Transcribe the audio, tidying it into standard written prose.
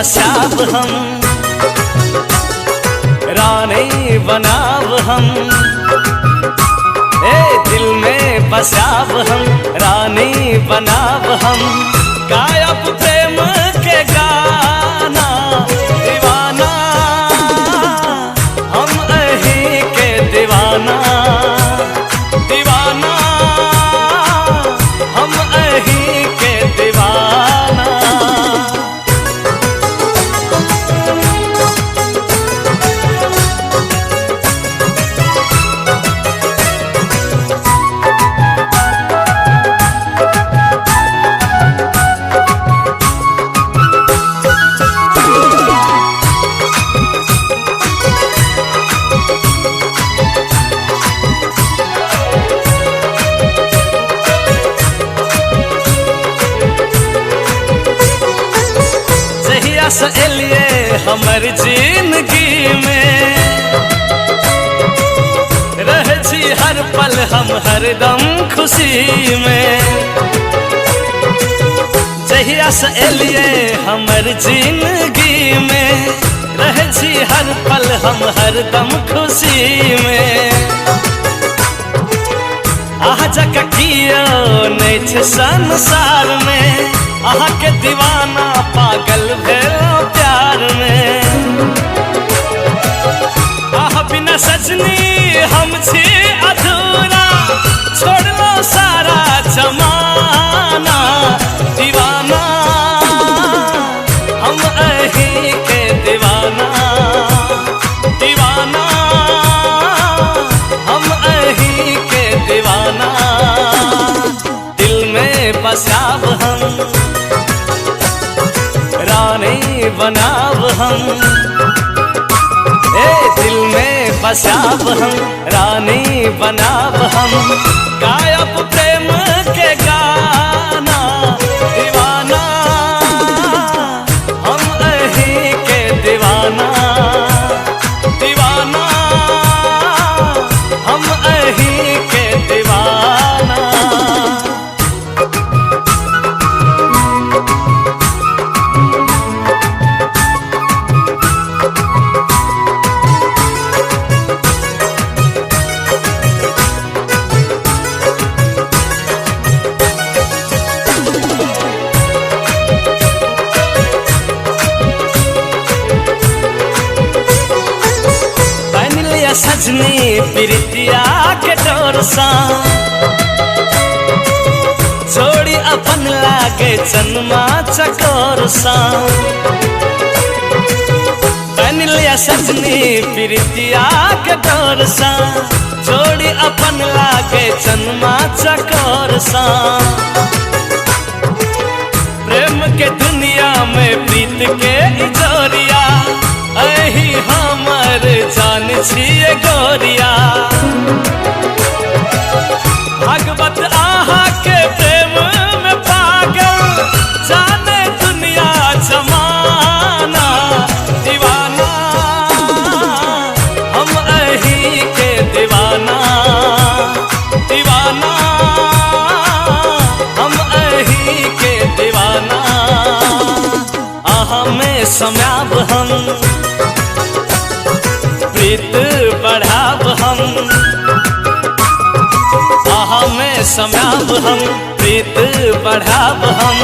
बसाब हम, रानी बनाब हम। ए दिल में बसाब हम, रानी बनाब हम। गायब प्रेम के गाना दीवाना, हम अही के दीवाना। दीवाना हम अही के दीवाना। एलिए हमर जिंदगी में, रहे छी हर पल हम हरदम खुशी में। जहिया से एलिए हमर जिंदगी में, रहे छी हर पल हम हरदम खुशी में। आह जक कियो नहीं छे संसार में, आहा के दीवाना पागल भेलो प्यार में। आह बिना सजनी हम छी अधूरा, छोड़लो सारा जमाना। दीवाना हम अही के दीवाना। दीवाना हम अही के दीवाना। दिल में बसाब हम, रानी बनाब हम। ए दिल में बसाब हम, रानी बनाब हम। गायब प्रेम के गाना दीवाना, हम अही के दीवाना। दीवाना हम अही के दीवाना। सजनी प्रीतिया के डोर सा, जोड़ी अपन लागे जन्मा चकोर सा। बन लिया सजनी प्रीतिया के डोर सा, जोड़ी अपन लागे जन्मा चकोर सा। प्रेम के दुनिया में प्रीत के इजोरिया, अही हमर जान छिए गोरिया। भागवत आहा के प्रेम में पागल, जाने दुनिया जमाना। दीवाना हम अही के दीवाना। दीवाना हम अही के दीवाना। आहा में समाब हम, प्रीत बढ़ाब हम। आहा में समाब हम, प्रीत बढ़ाब हम।